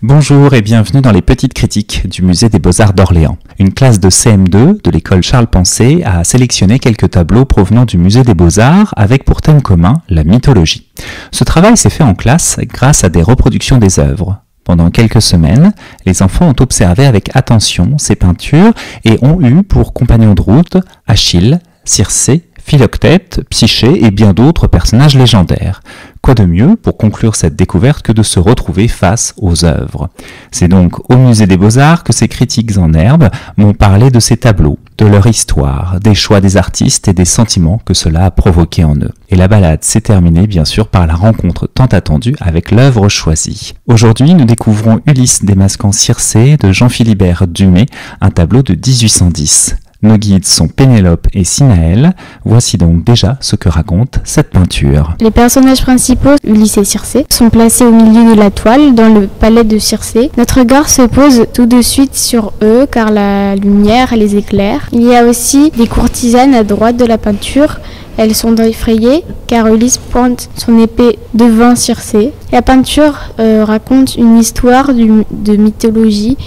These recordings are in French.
Bonjour et bienvenue dans les petites critiques du musée des Beaux-Arts d'Orléans. Une classe de CM2 de l'école Charles Pensée a sélectionné quelques tableaux provenant du musée des Beaux-Arts avec pour thème commun la mythologie. Ce travail s'est fait en classe grâce à des reproductions des œuvres. Pendant quelques semaines, les enfants ont observé avec attention ces peintures et ont eu pour compagnons de route Achille, Circé, Philoctète, Psyché et bien d'autres personnages légendaires. Quoi de mieux pour conclure cette découverte que de se retrouver face aux œuvres. C'est donc au musée des Beaux-Arts que ces critiques en herbe m'ont parlé de ces tableaux, de leur histoire, des choix des artistes et des sentiments que cela a provoqué en eux. Et la balade s'est terminée bien sûr par la rencontre tant attendue avec l'œuvre choisie. Aujourd'hui, nous découvrons Ulysse démasquant Circé de Jean-Philibert Dumay, un tableau de 1810. Nos guides sont Pénélope et Sinaël. Voici donc déjà ce que raconte cette peinture. Les personnages principaux, Ulysse et Circé, sont placés au milieu de la toile, dans le palais de Circé. Notre regard se pose tout de suite sur eux, car la lumière les éclaire. Il y a aussi des courtisanes à droite de la peinture. Elles sont effrayées, car Ulysse pointe son épée devant Circé. La peinture raconte une histoire de mythologie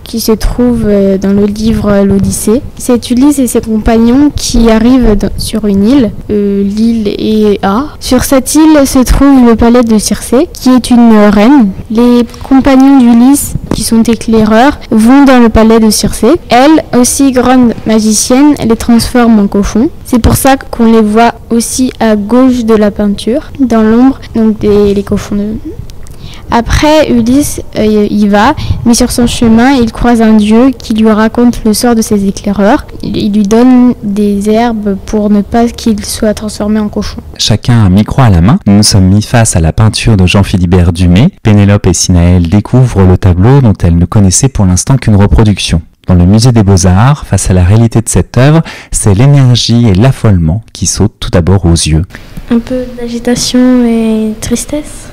qui se trouve dans le livre L'Odyssée. C'est Ulysse et ses compagnons qui arrivent sur une île, l'île Éa. Sur cette île se trouve le palais de Circé, qui est une reine. Les compagnons d'Ulysse, qui sont éclaireurs, vont dans le palais de Circé. Elle, aussi grande magicienne, les transforme en cochons. C'est pour ça qu'on les voit aussi à gauche de la peinture, dans l'ombre, donc les cochons de... Après, Ulysse y va, mais sur son chemin, il croise un dieu qui lui raconte le sort de ses éclaireurs. Il lui donne des herbes pour ne pas qu'il soit transformé en cochon. Chacun un micro à la main, nous nous sommes mis face à la peinture de Jean-Philibert Dumay. Pénélope et Sinaël découvrent le tableau dont elles ne connaissaient pour l'instant qu'une reproduction. Dans le musée des Beaux-Arts, face à la réalité de cette œuvre, c'est l'énergie et l'affolement qui sautent tout d'abord aux yeux. Un peu d'agitation et tristesse.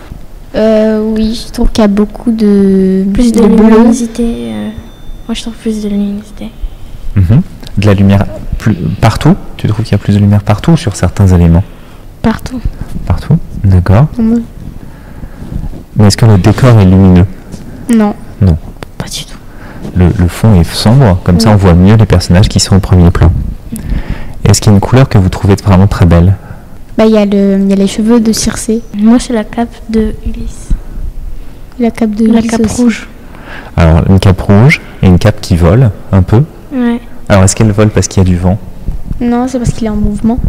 Oui, je trouve qu'il y a beaucoup de... Plus de luminosité. Moi, je trouve plus de luminosité. De la lumière partout? Tu trouves qu'il y a plus de lumière partout ou sur certains éléments? Partout. Partout, d'accord. Mais est-ce que le décor est lumineux? Non. Non. Pas du tout. Le fond est sombre, comme ça on voit mieux les personnages qui sont au premier plan. Est-ce qu'il y a une couleur que vous trouvez vraiment très belle? Il y a les cheveux de Circé. Moi, c'est la cape de Ulysse. La cape de La Ulysse cape aussi. rouge. Alors, une cape rouge et une cape qui vole un peu. Ouais. Alors, est-ce qu'elle vole parce qu'il y a du vent? Non, c'est parce qu'il est en mouvement.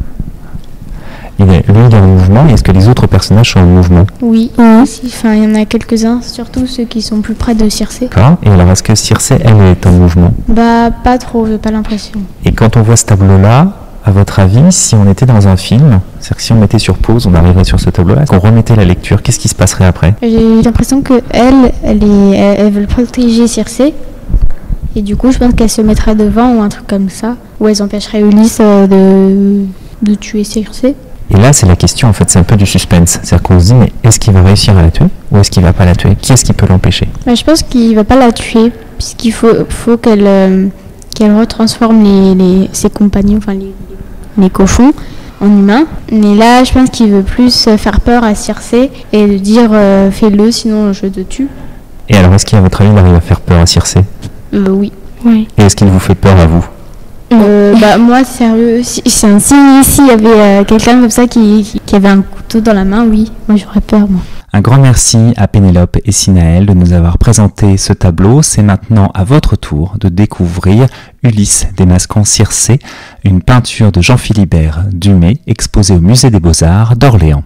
Lui, il est en mouvement, et est-ce que les autres personnages sont en mouvement? Oui. Enfin, il y en a quelques-uns, surtout ceux qui sont plus près de Circé. D'accord. Et alors, est-ce que Circé, elle, est en mouvement? Pas trop, j'ai pas l'impression. Et quand on voit ce tableau-là, à votre avis, si on était dans un film, c'est-à-dire que si on mettait sur pause, on arriverait sur ce tableau-là, qu'on remettait la lecture, qu'est-ce qui se passerait après? J'ai l'impression que elle veut protéger Circé. Et du coup, je pense qu'elle se mettrait devant ou un truc comme ça. Ou elles empêcheraient Ulysse de tuer Circé. Et là, c'est la question, en fait, c'est un peu du suspense. C'est-à-dire qu'on se dit, mais est-ce qu'il va réussir à la tuer ou est-ce qu'il va pas la tuer? Qui est-ce qui peut l'empêcher? Je pense qu'il va pas la tuer, puisqu'il faut qu'elle retransforme ses compagnons, enfin les cochons, en humains. Mais là, je pense qu'il veut plus faire peur à Circé et de dire fais-le, sinon je te tue. Et alors, est-ce qu'à votre avis, il arrive à faire peur à Circé? Oui. Oui. Et est-ce qu'il vous fait peur à vous? Moi, sérieux, si il y avait quelqu'un comme ça qui avait un couteau dans la main, oui, moi j'aurais peur, moi. Un grand merci à Pénélope et Sinaël de nous avoir présenté ce tableau. C'est maintenant à votre tour de découvrir Ulysse démasquant Circé, une peinture de Jean-Philibert Dumay exposée au musée des Beaux-Arts d'Orléans.